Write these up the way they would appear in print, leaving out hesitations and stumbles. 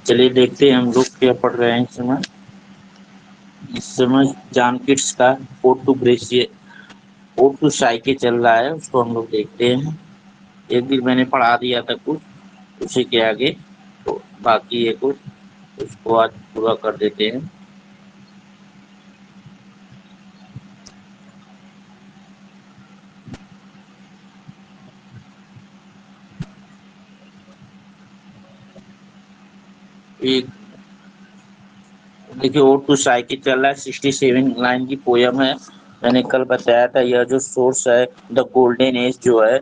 चलिए देखते हैं हम लोग क्या पढ़ रहे हैं इस समय जॉन किट्स का ओड टू ब्रेसियर ओड टू साइके चल रहा है, उसको हम लोग देखते हैं। एक दिन मैंने पढ़ा दिया था कुछ उसी के आगे, तो बाकी है कुछ उसको आज पूरा कर देते हैं। एक देखिए ओड टू साइके चल रहा है, 67 लाइन की पोयम है। मैंने कल बताया था यह जो सोर्स है द गोल्डन एज जो है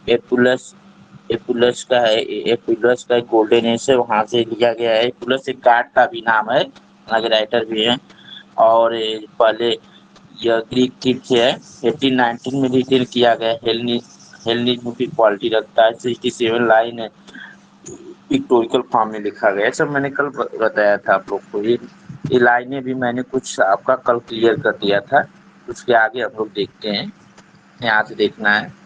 एपुलस एपुलस का है। एपुलस का गोल्डन एज है, वहां से लिया गया है। एपुलस एक गार्ड का भी नाम है, आगे राइटर भी है। और पहले यह ग्रीक टिप है, 1819 में रिटेन किया गया। हेलेनिज्म की क्वालिटी रखता है। 67 लाइन है, पिक्टोरिकल फॉर्म में लिखा गया है। सब मैंने कल बताया था आप लोग को। ये लाइनें भी मैंने कुछ आपका कल क्लियर कर दिया था। उसके आगे हम लोग देखते हैं, यहाँ से देखना है।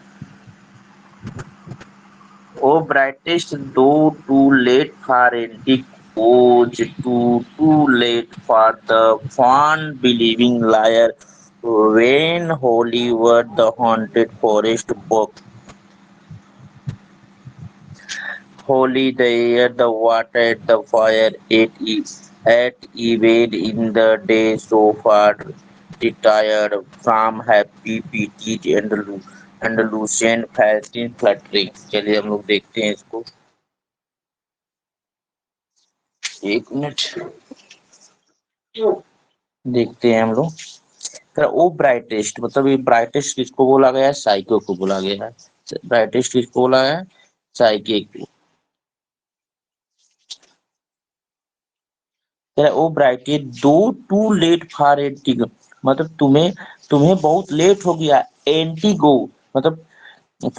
ओ brightest, though too late for antique age, too late for the fond believing liar, when holy were the haunted forest book, holy the air, the water, the fire, at even in the day so far retired from happy peaches and lucent fasting fluttering। चलिए हम लोग देखते हैं इसको, एक minute देखते हैं हम लोग। ओ ब्राइटेस्ट मतलब ये ब्राइटेस्ट किसको बोला गया है? साइको को बोला गया है। ब्राइटेस्ट किसको बोला है? साइके को। ओ ब्राइटेड दो टू लेट फॉर एंटीगो, मतलब तुम्हें तुम्हें बहुत लेट हो गया। एंटीगो मतलब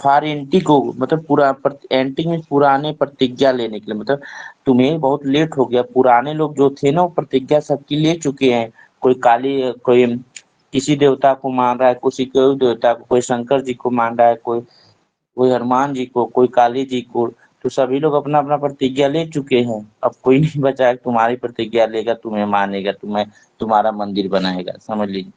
फॉर एंटीगो मतलब पूरा एंटी में पुराने प्रतिज्ञा लेने के लिए, मतलब तुम्हें बहुत लेट हो गया। पुराने लोग जो थे ना वो प्रतिज्ञा सबकी ले चुके हैं। कोई काली, कोई किसी देवता को मान रहा है, किसी कोई देवता को, कोई शंकर जी को मान रहा है, कोई कोई हनुमान जी को, कोई काली जी को। तो सभी लोग अपना अपना प्रतिज्ञा ले चुके हैं। अब कोई नहीं बचा है तुम्हारी प्रतिज्ञा लेगा, तुम्हें मानेगा, तुम्हें तुम्हारा मंदिर बनाएगा, समझ लीजिए।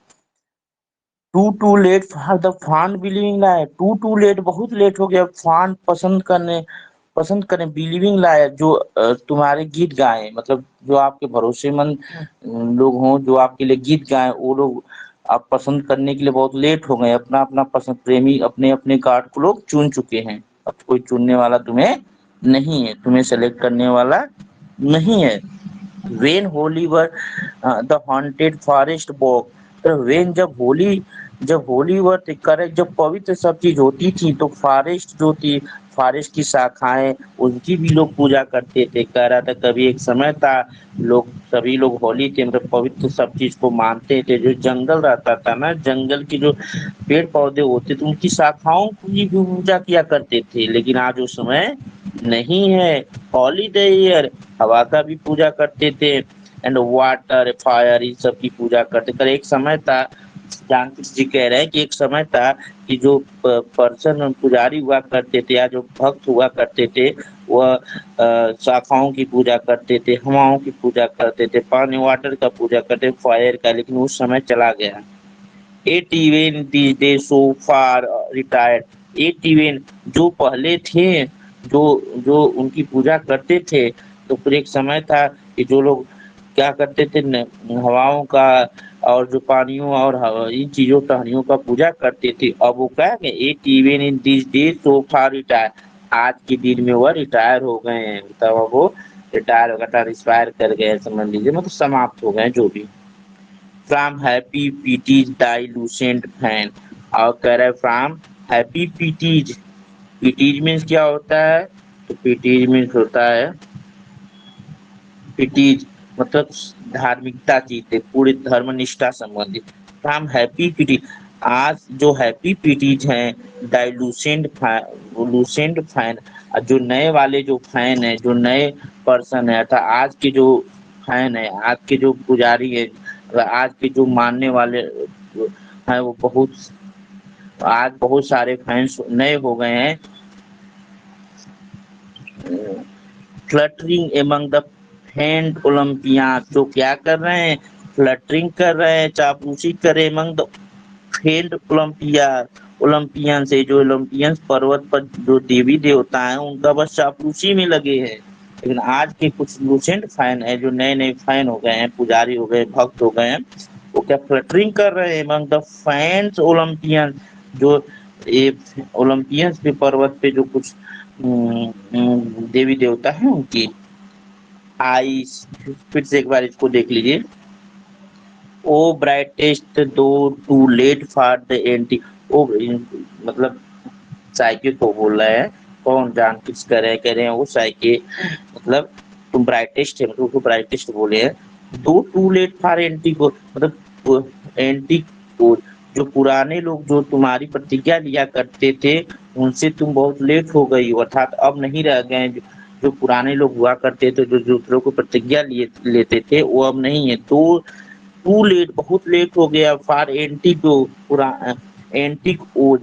Too late for the fond believing liar, too late बहुत लेट हो गया फांड पसंद करें बिलीविंग लायर, जो तुम्हारे गीत गाए, मतलब जो आपके भरोसेमंद लोग हों, जो आपके लिए गीत गाए, वो लोग आप पसंद करने के लिए बहुत लेट हो गए। अपना अपना पसंद प्रेमी अपने अपने गार्ड को लोग चुन चुके हैं। अब कोई चुनने वाला तुम्हें नहीं है, तुम्हें सेलेक्ट करने वाला नहीं है। When Holi were the haunted forest walk, तो वेन जब होली वर करेक्ट, जब पवित्र सब चीज होती थी, तो फॉरेस्ट जो थी, फॉरेस्ट की शाखाएं, उनकी भी लोग पूजा करते थे। कह रहा था कभी एक समय था लोग सभी लोग होली के मतलब पवित्र सब चीज को मानते थे। जो जंगल रहता था ना, जंगल के जो पेड़ पौधे होते थे उनकी शाखाओं की भी पूजा किया करते थे। लेकिन आज वो समय नहीं है। होली द ईयर, हवा का भी पूजा करते थे, एंड वाटर फायर इन सब की पूजा करते थे। एक समय था, जानकी जी कह रहे हैं कि एक समय था कि जो पर्सन पुजारी हुआ करते थे या जो भक्त हुआ करते थे, वह शाखाओं की पूजा करते थे, हवाओं की पूजा करते थे, पानी वाटर का पूजा करते, फायर का। लेकिन उस समय चला गया। At even these day so far retired. At even जो पहले थे, जो जो उनकी पूजा करते थे, तो फिर एक समय था कि जो लोग क्या करते थे हवाओं का और जो पानियों और इन चीजों टहनियों का पूजा करते थे। अब वो क्या है, at even in this day so far retire, आज के दिन में वह रिटायर हो गए हैं। मतलब वो रिटायर हो गया, रिस्पायर कर गए समझ लीजिए, मतलब समाप्त हो गए जो भी। फ्रॉम हैप्पी पीटीज डाइल्यूसेंट फैन, और कह रहा है from happy PTs. PTs means क्या होता है? तो पीटीज मीन्स होता है, पीटीज मतलब धार्मिकता की थे, पूरी धर्मनिष्ठा संबंधित। फ्रॉम हैप्पी पीटीज, आज जो हैप्पी पीटीज हैं लूसेंट फैन, जो नए वाले जो फैन है, जो नए पर्सन है, अर्थात आज के जो फैन है, आज के जो पुजारी है, आज के जो मानने वाले हैं, वो आज बहुत सारे फैंस नए हो गए हैं। Fluttering among the fend Olympian, जो क्या कर रहे हैं, फ्लटरिंग कर रहे हैं, चापलूसी करे एमंग द फेंड ओलंपियन से, जो ओलंपियंस पर्वत पर जो देवी देवता हैं उनका बस चापलूसी में लगे हैं। लेकिन आज के कुछ लूसेंट फैन है, जो नए नए फैन हो गए हैं, पुजारी हो गए, भक्त हो गए हैं, वो क्या फ्लटरिंग कर रहे हैं एमंग द फैंस ओलंपियन, जो ये ओलंपियंस पे पर्वत पे जो कुछ देवी देवता है उनकी आईज। फिर से एक बार इसको देख लीजिए। ओ ब्राइटेस्ट दो too late for the anti, ओ मतलब साइके को बोल रहे हैं, कौन जान किस कह रहे हैं वो साइके, मतलब तुम ब्राइटेस्ट है, मतलब उसको ब्राइटेस्ट बोले हैं। दो टू लेट फॉर एंटी को, मतलब एंटी को, जो पुराने लोग जो तुम्हारी प्रतिज्ञा लिया करते थे उनसे तुम बहुत लेट हो गई हो, अर्थात अब नहीं रह गए। जो पुराने लोग हुआ करते थे, जो दूसरों को प्रतिज्ञा लेते थे, वो अब नहीं है। तो टू लेट, बहुत लेट हो गया, फॉर एंटिक, एंटिक ओज,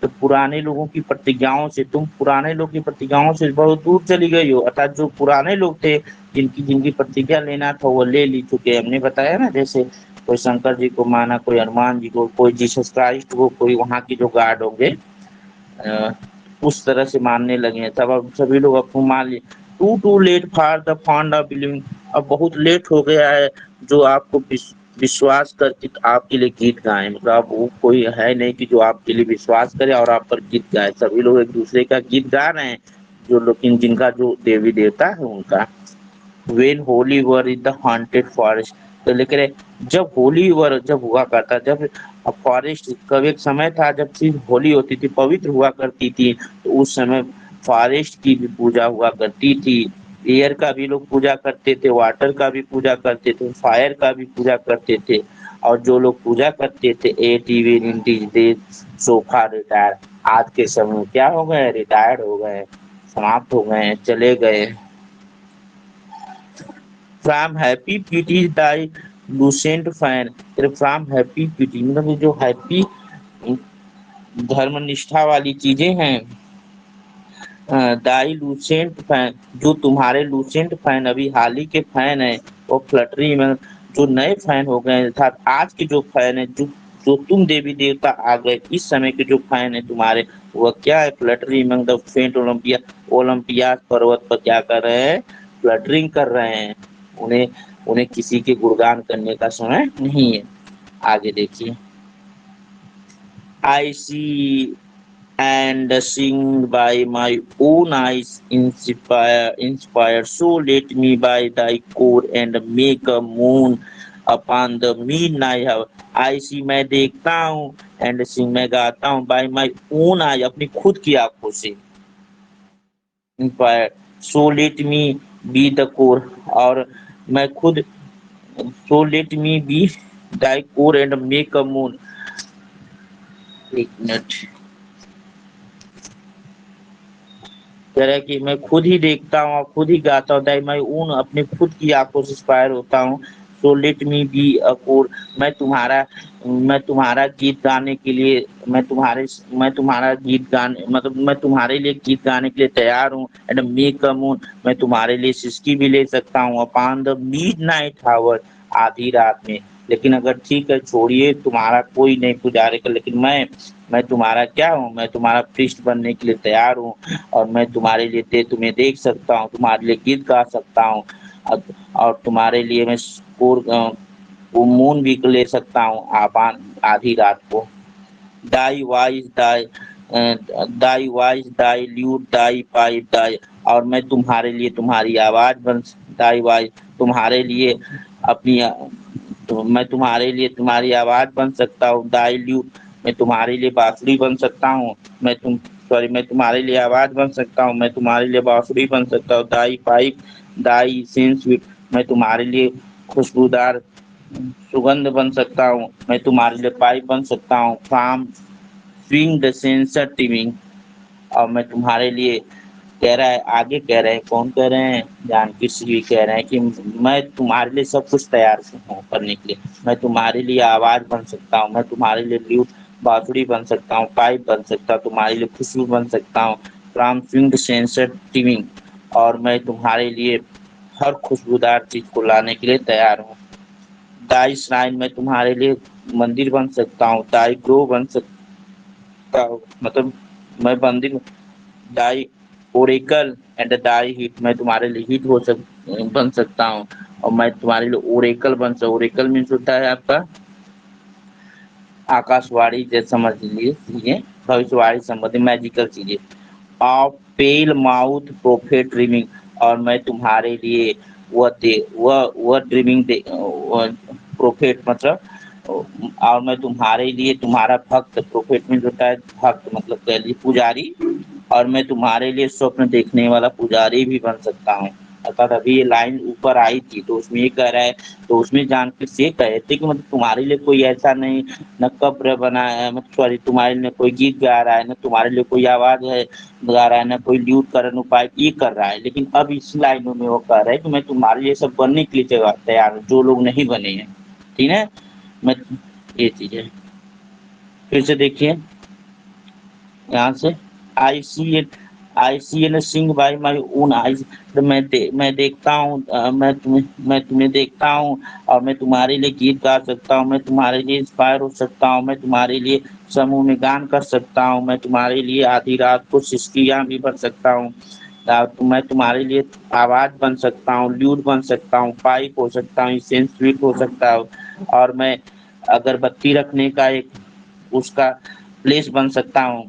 तो पुराने लोगों की प्रतिज्ञाओं से, तुम पुराने लोग की प्रतिज्ञाओं से बहुत दूर चली गई हो, अर्थात जो पुराने लोग थे जिनकी जिनकी प्रतिज्ञा लेना था वो ले ली चुके। हमने बताया ना, जैसे कोई शंकर जी को माना, कोई हनुमान जी को, कोई जीसस क्राइस्ट को, कोई वहाँ की जो गार्ड होंगे उस तरह से मानने लगे हैं। तब अब सभी लोग आपको मान लिए। Too late for the fond of believing, अब बहुत लेट हो गया है जो आपको विश्वास करके आपके लिए गीत गाए, मतलब अब वो कोई है नहीं कि जो आपके लिए विश्वास करे और आप पर गीत गाए। सभी लोग एक दूसरे का गीत गा रहे हैं, जो लोग जिनका जो देवी देवता है उनका। When Holi were is the haunted forest, तो लेकर जब होली वर जब हुआ करता, जब फॉरेस्ट, कब एक समय था जब सिर्फ होली होती थी, पवित्र हुआ करती थी, तो उस समय फॉरेस्ट की भी पूजा हुआ करती थी, एयर का भी लोग पूजा करते थे, वाटर का भी पूजा करते थे, फायर का भी पूजा करते थे। और जो लोग पूजा करते थे सोफा रिटायर, आज के समय में क्या हो गए, रिटायर्ड हो गए, समाप्त हो गए, चले गए। From happy PT Dai Lucent fan, from happy PT मतलब जो हैप्पी धर्म निष्ठा वाली चीजें हैं, दाई लूसेंट फैन, जो तुम्हारे लूसेंट फैन अभी हाल ही के फैन है, वो फ्लटरी में जो नए फैन हो गए, अर्थात आज के जो फैन है, जो जो तुम देवी देवता आ गए इस समय के जो फैन है तुम्हारे, वह क्या है, फ्लटरी मंग द फेंट ओलंपिया, ओलंपिया पर्वत पर क्या कर रहे हैं, फ्लटरिंग कर रहे हैं। उन्हें उन्हें किसी के गुणगान करने का समय नहीं है। आगे देखिए। आई सी and sing by my own eyes, inspired. So let me by thy core and make a moon upon the midnight hour. I see, मैं देखता हूँ, and sing, मैं गाता हूँ, by my own eye, अपनी खुद की आंखों से, inspired. So let me be the core, और मैं खुद, so let me be thy core and make a moon। एक मिनट, कह रहा है कि मैं खुद ही देखता हूँ और खुद ही गाता हूँ, दैट मैं उन अपने खुद की आंखों से इंस्पायर होता हूँ। So let me be a core, मैं तुम्हारा गीत गाने के लिए, मैं तुम्हारा गीत गाने, मतलब मैं तुम्हारे लिए गीत गाने के लिए तैयार हूँ। एंड मेक अ मून, मैं तुम्हारे लिए सिसकी भी ले सकता हूँ। अपॉन द मिडनाइट आवर, आधी रात में। लेकिन अगर ठीक है, छोड़िए, तुम्हारा कोई नहीं पुजारी का, लेकिन मैं तुम्हारा क्या हूँ, मैं तुम्हारा पृष्ठ बनने के लिए तैयार हूँ। और मैं तुम्हारे लिए तुम्हें देख सकता हूँ, तुम्हारे लिए गीत गा सकता हूँ, और तुम्हारे लिए मैं वो मून भी ले सकता हूँ आबान आधी रात को। दाई वाइज दाई, दाई वाइज दाई ल्यूट दाई पाइप दाई, और मैं तुम्हारे लिए तुम्हारी आवाज बन, दाई वाइज तुम्हारे लिए अपनी, तो मैं तुम्हारे लिए तुम्हारी आवाज बन सकता हूँ। दाई ल्यूट, मैं तुम्हारे लिए बांसुरी बन सकता हूँ। मैं तुम्हारे लिए आवाज बन सकता हूँ, मैं तुम्हारे लिए बांसुरी बन सकता हूँ। दाई पाइप दाई सेंस, मैं तुम्हारे लिए खुशबूदार सुगंध बन सकता हूँ, मैं तुम्हारे लिए पाइप बन सकता हूँ। फ्रॉम स्विंग द सेंसर टिविंग, और मैं तुम्हारे लिए, कह रहा है आगे, कह रहे हैं, कौन कह रहे हैं, जानकी श्री कह रहे हैं कि मैं तुम्हारे लिए सब कुछ तैयार हूँ करने के लिए। मैं तुम्हारे लिए आवाज बन सकता हूँ, मैं तुम्हारे लिए ल्यूट बांसुरी बन सकता हूँ, पाइप बन सकता हूँ, तुम्हारे लिए खुशबू बन सकता हूँ। फ्रॉम स्विंग द सेंसर टिविंग, اور میں تمہارے لیے ہر خوشبودار چیز کو لانے کے لیے تیار ہوں. دائی شرائن میں تمہارے لیے مندر بن سکتا ہوں. دائی گرو بن سکتا ہوں, مطلب میں مندر دائی اوریکل اینڈ دائی ہیٹ میں تمہارے لیے ہیٹ بن سکتا ہوں. اور میں تمہارے لیے اوریکل اوریکل مینس ہوتا ہے آپ کا آکاش وانی جیسے سمجھ لیجیے چیزیں بھوشیہ سمبندھی میجیکل چیزیں. آف پیل ماؤتھ پروفٹ ڈریمنگ, اور میں تمہارے لیے وہ ڈریمنگ پروفٹ مطلب اور میں تمہارے لیے تمہارا بھکت پروفٹ مینس ہوتا ہے بھکت مطلب کہہ لیجیے پجاری, اور میں تمہارے لیے سوپن دیکھنے والا پجاری بھی بن سکتا ہوں. ارتھات ابھی یہ لائن اوپر آئی تھی تو اس میں یہ کہہ رہا ہے, تو اس میں جان کے سے کہے تھے کہ مطلب تمہارے لیے کوئی ایسا نہیں نہ قبر بنا ہے, سوری تمہارے لیے کوئی گیت گا رہا ہے نہ تمہارے لیے کوئی آواز ہے گا رہا ہے نہ کوئی لیوٹ کرن اپائے یہ کر رہا ہے, لیکن اب اس لائنوں میں وہ کہہ رہا ہے کہ میں تمہارے لیے سب بننے کے لیے تیار ہوں جو لوگ نہیں بنے ہیں. ٹھیک ہے, میں یہ چیز ہے. پھر سے دیکھیے یہاں سے آئی سی سنگ بائی مائی اون آئیز, میں دیکھتا ہوں میں تمہیں دیکھتا ہوں اور میں تمہارے لیے گیت گا سکتا ہوں. میں تمہارے لیے انسپائر ہو سکتا ہوں. میں تمہارے لیے سموہ میں گان کر سکتا ہوں. میں تمہارے لیے آدھی رات کو سسکیاں بھی بن سکتا ہوں. میں تمہارے لیے آواز بن سکتا ہوں, لیوٹ بن سکتا ہوں, پائپ ہو سکتا ہوں, سینسوٹ ہو سکتا ہوں, اور میں اگربتی رکھنے کا ایک اس کا پلیس بن سکتا ہوں.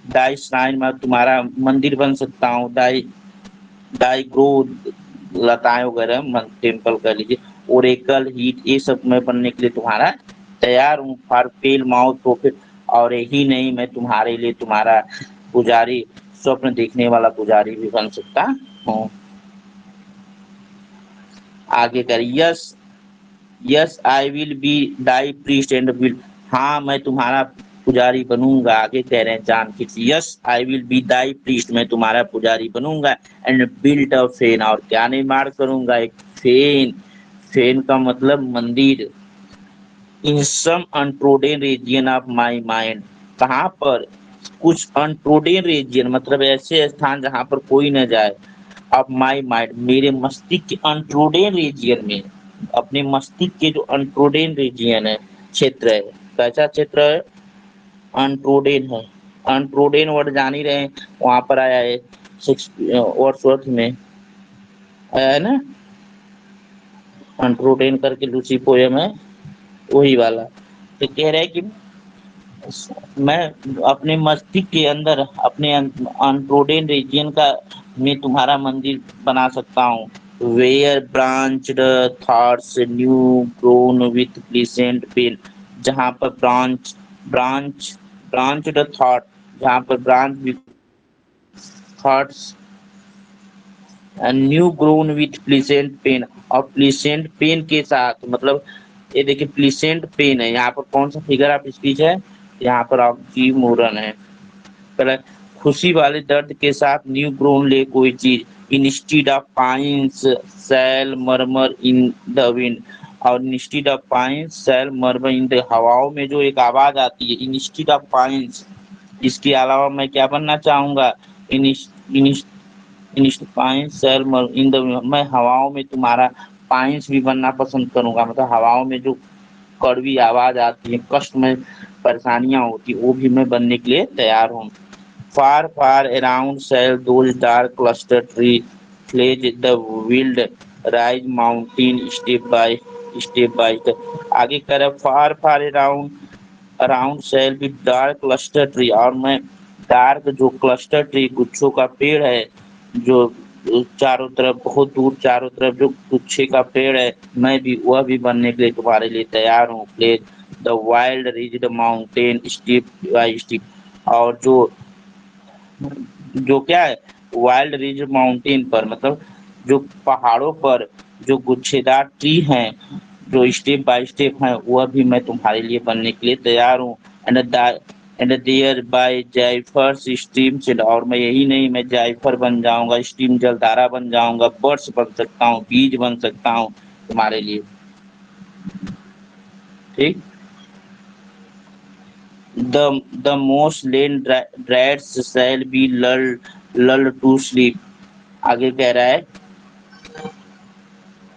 دائی شرائن میں تمہارا مندر بن سکتا ہوں. دائی گرو لتایں وغیرہ ٹیمپل کر لیجیے. اوریکل ہیٹ یہ سب میں بننے کے لیے تمہارا تیار ہوں. فار پیل ماؤتھ پروفٹ, اور یہی نہیں میں تمہارے لیے تمہارا پجاری سوپن دیکھنے والا پجاری بھی بن سکتا ہوں. آگے کر yes I will be thy priest and will, ہاں میں تمہارا پجاری بنوں گا. آگے کہہ رہے ہیں جان کے یس آئی ول بی دائی پریسٹ, میں تمہارا پجاری بنوں گا. اینڈ بلڈ ا فین, اور کیا نرماण کروں گا ایک فین کا مطلب مندر. ان سم انٹروڈن ریجین آف مائی مائنڈ, کہاں پر کچھ انٹروڈین ریجین مطلب ایسے استھان جہاں پر کوئی نہ جائے. آف مائی مائنڈ میرے مستک کے انٹروڈین ریجین میں, اپنے مستک کے جو انٹروڈین ریجین ہے چھیتر ہے, کیسا چھیتر ہے انٹروڈین ہے. انٹروڈین ورڈ جان ہی رہے وہاں پر آیا ہے میں آیا ہے نا انٹروڈین کر کے لوسی پویم ہے وہی والا. تو کہہ رہے کہ میں اپنے مستک کے اندر اپنے انٹروڈین ریجین کا میں تمہارا مندر بنا سکتا ہوں. Where branched thoughts new grown with pleasant pain, جہاں پر برانچ تھاٹ جہاں پر branch thoughts new grown with pleasant pain, اور پلیسنٹ پین کے ساتھ مطلب یہ دیکھیے پلیسنٹ پین ہے. یہاں پر کون سا فگر آف اسپیچ ہے, یہاں پر آپ کی مورن ہے. پہلے خوشی والے درد کے ساتھ نیو گرون لے کوئی چیز انسٹیڈ آف پائنس سیل مرمر ان دا ونڈ, اور انسٹیڈ آف پائنس سیل مرمر ان دا, ہواؤں میں جو ایک آواز آتی ہے انسٹیڈ آف پائنس, اس کے علاوہ میں کیا بننا چاہوں گا میں ہواؤں میں تمہارا پائنس بھی بننا پسند کروں گا. مطلب ہواؤں میں جو کڑوی آواز آتی ہے کشٹ میں پریشانیاں ہوتی وہ بھی میں بننے کے لیے تیار ہوں. Far far around shall those dark cluster tree fledge the wild rise mountain step by آگے کرے فار فار اراؤنڈ سیل بھی ڈارک کلسٹر ٹری, اور میں ڈارک جو کلسٹر ٹری گچھوں کا پیڑ ہے جو چاروں طرف بہت دور چاروں طرف جو گچھے کا پیڑ ہے میں بھی وہ بھی بننے کے لیے تمہارے لیے تیار ہوں. Please the wild ridge the mountain step by step, اور جو کیا ہے وائلڈ ریج ماؤنٹین پر مطلب جو پہاڑوں پر جو گچھے دار ٹری ہیں جو اسٹیپ بائی اسٹیپ ہیں وہ بھی میں تمہارے لیے بننے کے لیے تیار ہوں. دیئر بائی جائفرس اسٹریم سے, اور میں یہی نہیں میں جائفر بن جاؤں گا, اسٹریم جلدارا بن جاؤں گا, برڈس بن سکتا ہوں, بیج بن سکتا ہوں تمہارے لیے. ٹھیک, the most lane dreads shall be lulled to sleep, आगे कह रहा है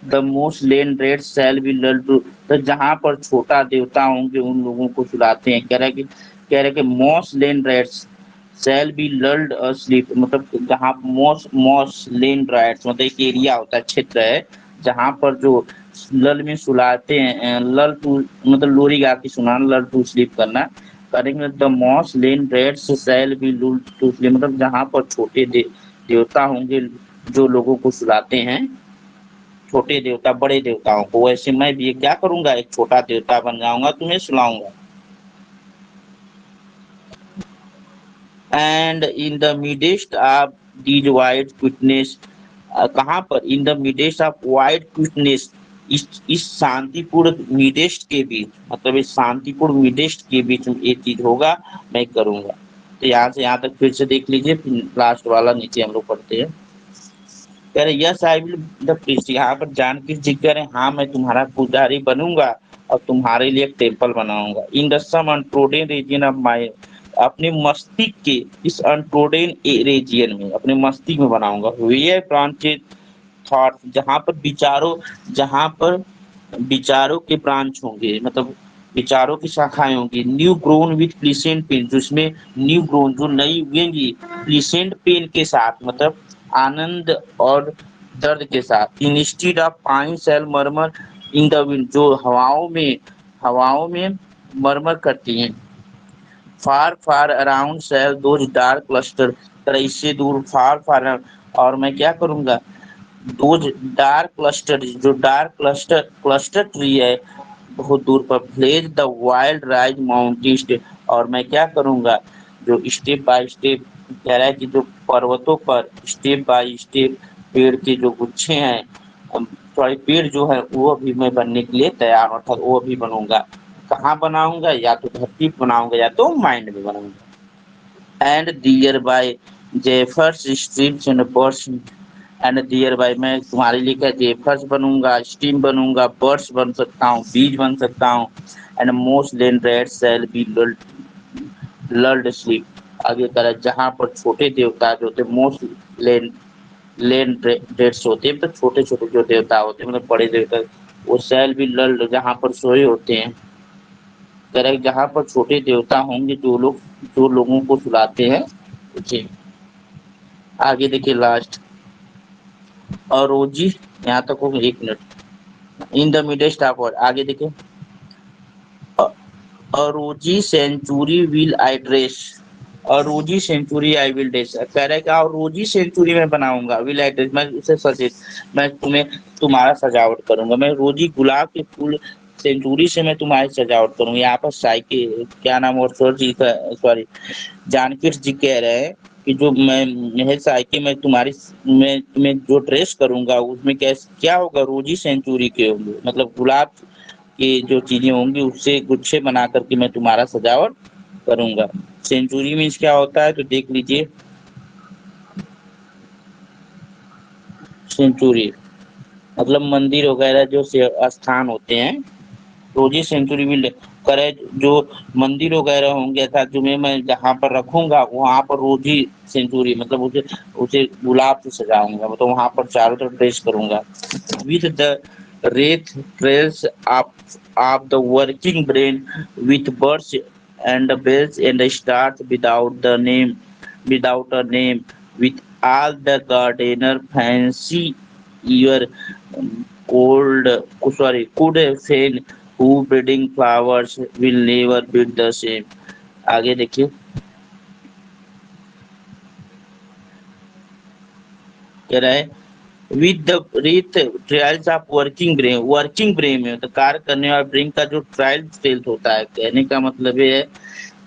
the most lane red sell be learn to, तो जहां पर छोटा देवता होंगे उन लोगों को सुलाते हैं। कह रहे कि most lain dryads shall be lulled asleep, मतलब जहाँ मोस्ट लेन राइट्स मतलब एक एरिया होता है, क्षेत्र है जहाँ पर जो लल में सुलाते हैं, लल टू मतलब लोरी गा के सुनाना, लल टू स्लीप करना। करेंगे the most lain dryads shall be lull to sleep, मतलब जहाँ पर छोटे देवता होंगे जो लोगों को सुलाते हैं, छोटे देवता बड़े देवताओं को, वैसे मैं भी क्या करूंगा, एक छोटा देवता बन जाऊंगा, तुम्हें सुलाऊंगा। And in the midst of these wide quietness, कहाँ पर, in the midst of wide quietness, इस शांतिपूर्ण मिडेस्ट के बीच, मतलब इस शांतिपूर्ण मिडेस्ट के बीच में ये चीज होगा, मैं करूंगा। तो यहाँ से यहाँ तक फिर से देख लीजिए, फिर लास्ट वाला नीचे हम लोग पढ़ते हैं। कह रहे yes I will the priest, यहाँ पर जानकी जी कह रहे हाँ मैं तुम्हारा पुजारी बनूंगा और तुम्हारे लिए एक टेम्पल बनाऊंगा। In the some untrodden region of my, अपने मस्तिष्क के इस अनट्रोडन रीजन में, अपने मस्तिष्क में बनाऊंगा। वे ब्रांचेज थॉट, जहाँ पर विचारों के ब्रांच होंगे, मतलब विचारों की शाखाएं होंगी। न्यू ग्रोन विथ प्लीसेंट पेन, जिसमें न्यू ग्रोन जो नई उगेंगी प्लीसेंट पेन के साथ, मतलब आनंद और दर्द के साथ। Instead of pine shall murmur in the wind, जो हवाओं में मरमर करती हैं। Far far around shall those dark cluster, तरह इससे दूर फार फार, और मैं क्या करूंगा, दोज डार्क क्लस्टर, जो डार्क क्लस्टर ट्री है बहुत दूर पर। Fledge the wild ridge mountain, और मैं क्या करूंगा, जो स्टेप बाय स्टेप, कह रहा है कि जो पर्वतों पर स्टेप बाय स्टेप पेड़ के जो गुच्छे हैं, सॉरी पेड़ जो है वो भी मैं बनने के लिए तैयार, अर्थात वो भी बनूंगा। कहाँ बनाऊंगा, या तो धरती पर बनाऊंगा या तो माइंड में बनाऊंगा। And there by zephyrs streams and birds, and there by, मैं तुम्हारे लिए क्या जेफर्स बनूंगा, स्ट्रीम बनूंगा, बर्ड्स बन सकता हूँ, बीज बन सकता हूँ। And most lane red sell be lulled sleep, आगे करा जहाँ पर छोटे देवता जो होते, मोस्ट लेन लेन डेट्स होते हैं, मतलब छोटे छोटे जो देवता होते हैं, मतलब बड़े देवता, वो सेल भी लर्ड जहाँ पर सोए होते हैं। करेक्ट, जहाँ पर छोटे देवता होंगे जो लोगों को सुलाते हैं। जी आगे देखिए लास्ट, और रोजी यहाँ तक हो, 1 minute. In the midst of, आगे देखिए, अरोजी सेंचुरी विल आई ड्रेस, और रोजी सेंचुरी आई विल ड्रेस, कह रहा है कि और रोजी सेंचुरी में बनाऊंगा, विल आई ड्रेस मैं उसे सजे, मैं तुम्हारा सजावट करूंगा, मैं रोजी गुलाब के फूल सेंचुरी से मैं तुम्हारी सजावट करूंगा। यहाँ पर साइके क्या नाम, और सॉरी जानकी जी कह रहे हैं कि जो मैं साइके मैं तुम्हें जो ड्रेस करूंगा उसमें क्या होगा, रोजी सेंचुरी के होंगे, मतलब गुलाब की जो चीजें होंगी उससे गुच्छे बना करके मैं तुम्हारा सजावट करूंगा। सेंचुरी मीन्स क्या होता है तो देख लीजिए, सेंचुरी मतलब मंदिर वगैरह जो स्थान होते हैं, रोजी सेंचुरी भी करे, जो मंदिर वगैरह होंगे था जो मैं जहाँ पर रखूंगा वहां पर रोजी सेंचुरी, मतलब उसे उसे गुलाब से सजाऊंगा, मतलब वहां पर चारों तरफ ड्रेस करूंगा। With the Wraith trails of the working brain, with birds and bells and stars without a name, with all the gardener fancy your cold could fail, who breeding flowers will never be the same। आगे देखिए, कह रहा है with the with trials of working brain में, तो कार्य करने वाले ब्रेन का जो ट्रायल होता है, कहने का मतलब ये है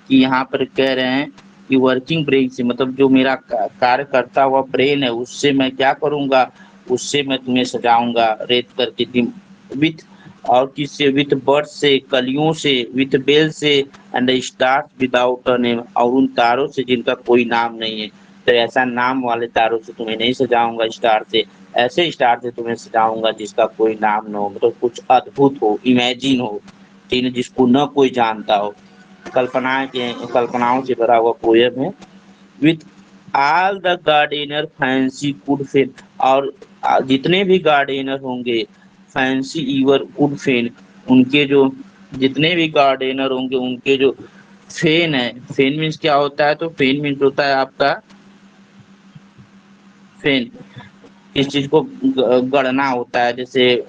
कि यहाँ पर कह रहे हैं कि वर्किंग ब्रेन से, मतलब जो मेरा कार्य करता हुआ ब्रेन है उससे मैं क्या करूंगा, उससे मैं तुम्हें सजाऊंगा रेत करके, विथ और किससे, विथ बर्ड से, कलियों से, विथ बेल से, and stars without a name, और उन तारों से जिनका कोई नाम नहीं है। तो ऐसा नाम वाले तारों से तुम्हें नहीं सजाऊंगा, स्टार से, ऐसे स्टार से तुम्हें सजाऊंगा जिसका कोई नाम न हो, मतलब कुछ अद्भुत हो, इमेजिन हो, ठीक है, जिसको न कोई जानता हो। कल्पनाओं से भरा हुआ पोयम है। With all the gardener fancy could feign, और जितने भी गार्डनर होंगे फैंसी ईवर कुड फेन, उनके जो जितने भी गार्डनर होंगे उनके जो फेन है, फेन मीन्स क्या होता है, तो फेन मीन्स होता है आपका फेन, इस चीज को गढ़ना होता है, जैसे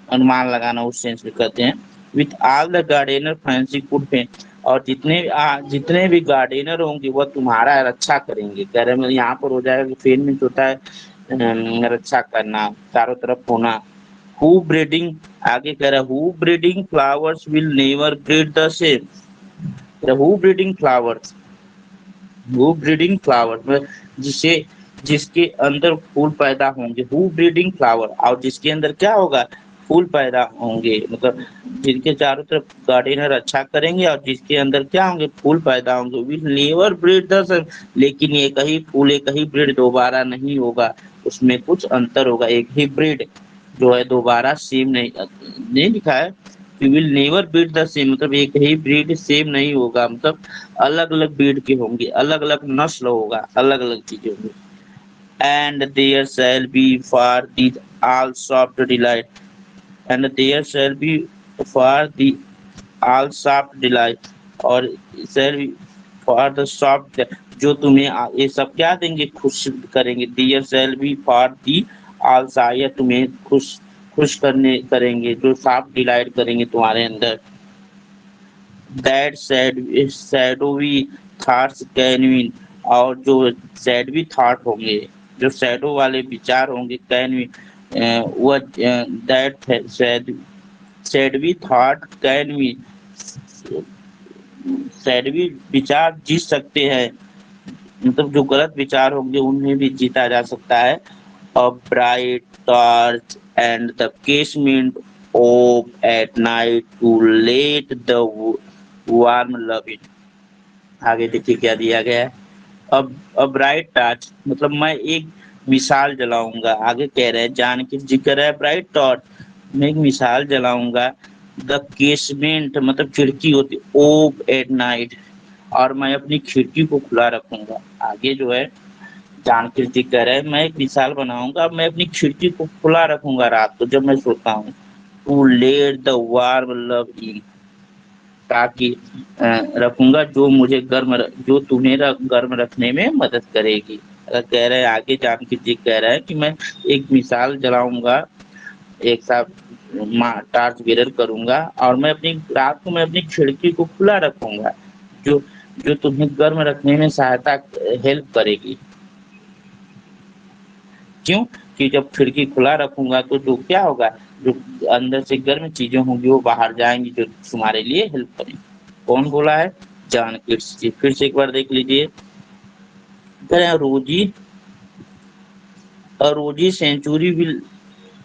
अनुमान लगाना, उस सेंस में कहते हैं। With all the gardener fancy could feign, और जितने भी गार्डनर होंगे वह तुम्हारा रक्षा करेंगे। कह रहे हैं यहाँ पर हो जाएगा कि फेन मीन्स होता है रक्षा करना, चारों तरफ होना। हु ब्रीडिंग, आगे कह रहा है who breeding flowers will never breed the same. Who breeding flowers, who breeding flower, जिसे जिसके अंदर फूल पैदा होंगे, हु ब्रीडिंग फ्लावर, और जिसके अंदर क्या होगा, फूल पैदा होंगे, मतलब जिनके चारों तरफ गार्डनर अच्छा करेंगे और जिसके अंदर क्या होंगे, फूल पैदा होंगे। Will never breed the same, लेकिन एक ही फूल एक ही ब्रीड दोबारा नहीं होगा, उसमें कुछ अंतर होगा। एक ही ब्रीड जो है दोबारा सेम नहीं लिखा है, will never breed the same, मतलब एक ही ब्रीड सेम नहीं होगा, मतलब अलग अलग ब्रीड के होंगे, अलग अलग नस्ल होगा, अलग अलग चीजें होंगी। And there shall be for thee all soft delight, and there shall be for thee all soft delight, और shall be for the soft, जो तुम्हें ये सब क्या देंगे, खुश करेंगे। There shall be for thee all, शायद तुम्हें खुश खुश करने करेंगे, जो सॉफ्ट डिलाइट करेंगे तुम्हारे अंदर। दैट शैडोवी थॉट्स कैन विन, और जो शैडवी थॉट होंगे, जो शैडो वाले विचार होंगे, कैन विन, वह दैट शैडवी थॉट कैन विन, शैडवी विचार जीत सकते हैं, मतलब जो गलत विचार होंगे उन्हें भी जीता जा सकता है। A bright torch and the casement ope at night to let the warm love it. आगे देखिए क्या दिया गया है। अब ब्राइट टॉर्च, मतलब मैं एक मिसाल जलाऊंगा। आगे कह रहे हैं जान के जिक्र है ब्राइट टॉर्च, मैं एक मिसाल जलाऊंगा। द केसमेंट, मतलब खिड़की होती, ओप एट नाइट, और मैं अपनी खिड़की को खुला रखूंगा। आगे जो है जान कीर्ति कह रहे हैं मैं एक मिसाल बनाऊंगा, मैं अपनी खिड़की को खुला रखूंगा रात को जब मैं सोता हूँ, to let the warm love in, ताकि रखूंगा जो मुझे जो तुम्हें गर्म रखने में मदद करेगी। कह रहे हैं आगे जान कीर्ति कह रहे हैं कि मैं एक मिसाल जलाऊंगा, एक साथ टार्च बेरर करूंगा, और मैं अपनी रात को मैं अपनी खिड़की को खुला रखूंगा, जो जो तुम्हें गर्म रखने में सहायता हेल्प करेगी। क्यों कि जब खिड़की खुला रखूंगा तो जो क्या होगा, जो अंदर से गर्म चीजें होंगी वो बाहर जाएंगी, जो तुम्हारे लिए हेल्प करेंगी। कौन बोला है, जॉन कीट्स जी। फिर से एक बार देख लीजिए, रोजी रोजी सेंचुरी विल,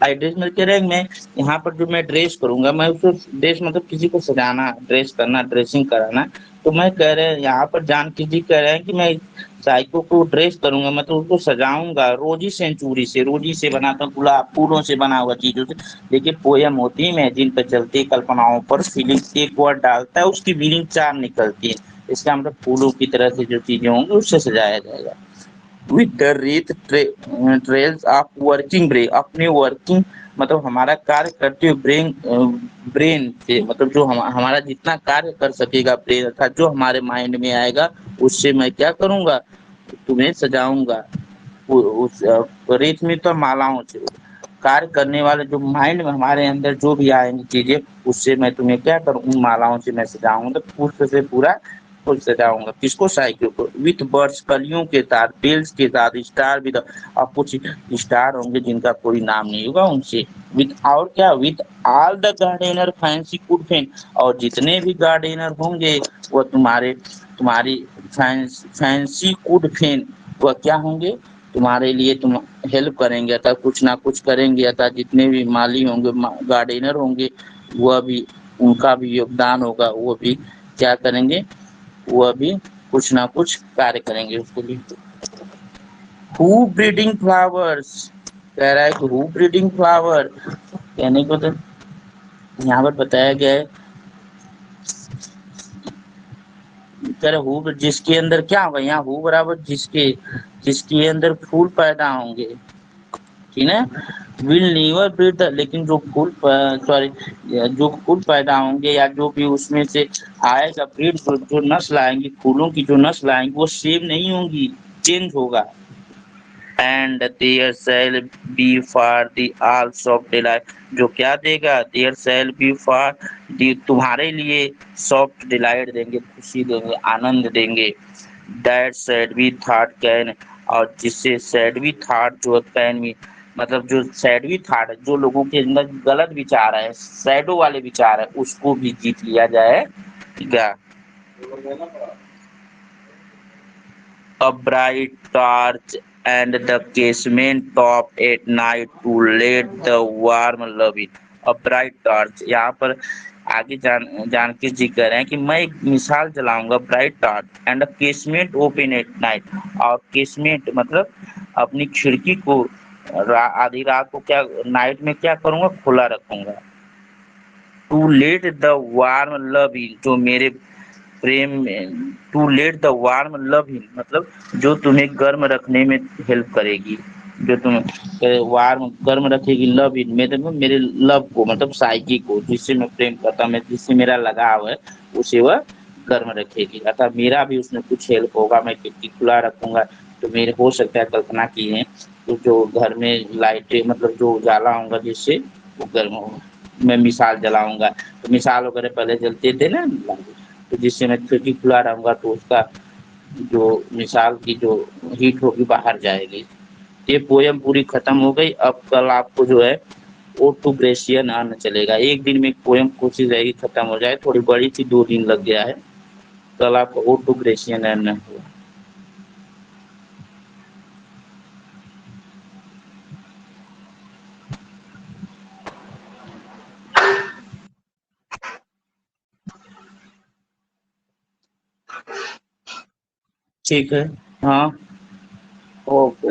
ड्रेस में कह रहे हैं मैं यहाँ पर जो मैं ड्रेस करूंगा, मैं उसको ड्रेस मतलब किसी को सजाना, ड्रेस करना, ड्रेसिंग कराना, तो मैं कह रहे हैं यहाँ पर जान किसी कह रहे हैं कि मैं साइको को ड्रेस करूंगा, मतलब उसको सजाऊंगा रोजी सेंचुरी से, रोजी से बनाता हूँ, गुलाब फूलों से बना हुआ चीजों से। देखिए पोयम होती है, इमेजिन पर चलती, कल्पनाओं पर फीलिंग एक वर्ड डालता है, उसकी मीनिंग चार निकलती है। इसका मतलब फूलों की तरह से जो चीजें होंगी उससे सजाया जाएगा। विद द रेत ट्रेल्स ऑफ वर्किंग ब्रेन, अपने वर्किंग मतलब हमारा कार्य करते हुए ब्रेन से, मतलब जो हमारा जितना कार्य कर सकेगा ब्रेन, अर्थात जो हमारे माइंड में आएगा उससे मैं क्या करूंगा, तुम्हें सजाऊंगा। उस रेत में तो मालाओं से कार्य करने वाले जो माइंड में हमारे अंदर जो भी आएंगी चीजें, उससे मैं तुम्हें क्या करूँ, उन मालाओं से मैं सजाऊंगा, तो पुष्प से पूरा फुल सजाऊंगा। किसको, साइकिल को। विथ बर्ड्स, कलियों के साथ, बेल्स के साथ, स्टार विद, और कुछ स्टार होंगे जिनका कोई नाम नहीं होगा उनसे। विथ, और क्या, with all the gardener fancy could feign, और जितने भी गार्डनर होंगे वो तुम्हारी फैंसी कुड फेन, वह क्या होंगे, तुम्हारे लिए तुम हेल्प करेंगे, अतः कुछ ना कुछ करेंगे, अतः जितने भी माली होंगे, गार्डनर होंगे, वह भी, उनका भी योगदान होगा, वो भी क्या करेंगे, वह भी कुछ ना कुछ कार्य करेंगे उसके लिए। हु ब्रीडिंग फ्लावर्स, कह रहा है कि हु ब्रीडिंग फ्लावर, कहने को तो यहाँ पर बताया गया है करे हु जिसके अंदर क्या होगा, यहाँ हु बराबर जिसके अंदर फूल पैदा होंगे, ठीक है, विल नेवर ब्रीड द, लेकिन जो फूल सॉरी जो फूल पैदा होंगे या जो भी उसमें से आएगा ब्रीड, जो नस्ल आएंगी, फूलों की जो नस्ल आएंगी वो सेम नहीं होंगी, चेंज होगा। And there shall be for the all soft delight, जो क्या देगा, there shall be for the, तुम्हारे लिए सॉफ्ट डिलाइट देंगे, खुशी देंगे, आनंद देंगे। That sad be thought can, और जिससे सैड बी थॉट जो कैन भी, मतलब जो सैड बी थॉट है, जो लोगों के अंदर गलत विचार है, सैडो वाले विचार है, उसको भी जीत लिया जाएगा। A bright torch and the casement top at night to let the warm love in. A bright torch, यहाँ पर आगे जानकी जी कह रहे हैं कि मैं एक मिसाल जलाऊंगा, bright torch and casement open at night, और केसमेंट मतलब अपनी खिड़की को आधी रात को क्या नाइट में क्या करूंगा, खुला रखूंगा। To let the warm love in, जो मेरे प्रेम में, to let the warm love in मतलब जो तुम्हें गर्म रखने में हेल्प करेगी, जो तुम वार्म गर्म रखेगी, लव इन मतलब मेरे लव को, मतलब साइकी को, जिससे मैं प्रेम करता हूँ, जिससे मेरा लगाव है, उसे वह गर्म रखेगी। अतः मेरा भी उसमें कुछ हेल्प होगा, मैं खिड़की खुला रखूंगा तो मेरे हो सकता है, कल्पना की है, तो जो घर में लाइटें मतलब जो उजाला होगा जिससे वो गर्म होगा। मैं मिसाल जलाऊंगा तो मिसाल वगैरह पहले जलते थे ना, तो जिससे मैं खिड़की खुला रहूंगा तो उसका जो मिसाल की जो हीट होगी बाहर जाएगी। ये पोयम पूरी खत्म हो गई। अब कल आपको जो है ओ टू ग्रेशियन आना चलेगा। एक दिन में एक पोयम कोशिश रहेगी खत्म हो जाए, थोड़ी बड़ी थी, 2 दिन लग गया है। कल आपको ओ टू ग्रेशियन आना होगा। ठीक है। हाँ, ओके।